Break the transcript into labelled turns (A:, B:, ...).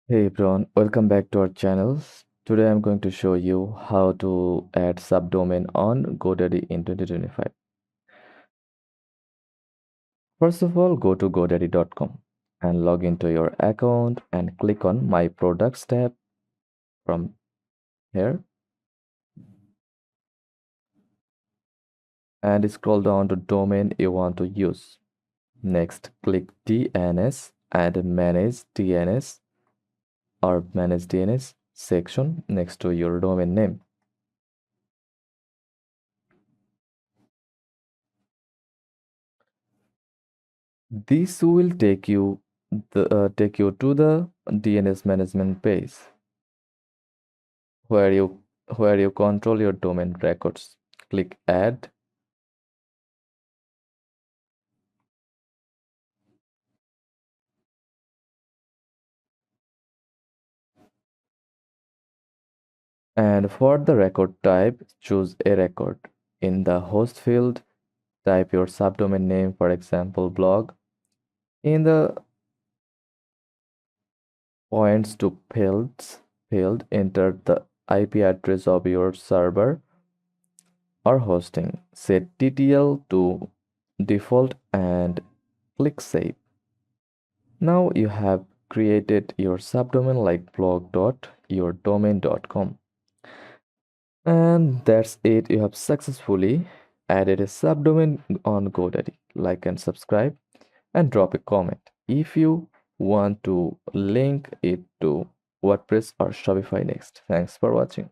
A: Hey everyone, welcome back to our channel. Today I'm going to show you how to add subdomain on GoDaddy in 2025. First of all, go to godaddy.com and log into your account and click on My Products tab from here and scroll down to domain you want to use. Next, click DNS and Manage DNS section next to your domain name. This will take you to the DNS management page where you control your domain records. Click Add and for the record type, choose a record. In the host field, type your subdomain name, for example, blog. In the points to field, enter the IP address of your server or hosting. Set TTL to default and click Save. Now you have created your subdomain like blog.yourdomain.com. And that's it. You have successfully added a subdomain on GoDaddy. Like and subscribe and drop a comment if you want to link it to WordPress or Shopify next. Thanks for watching.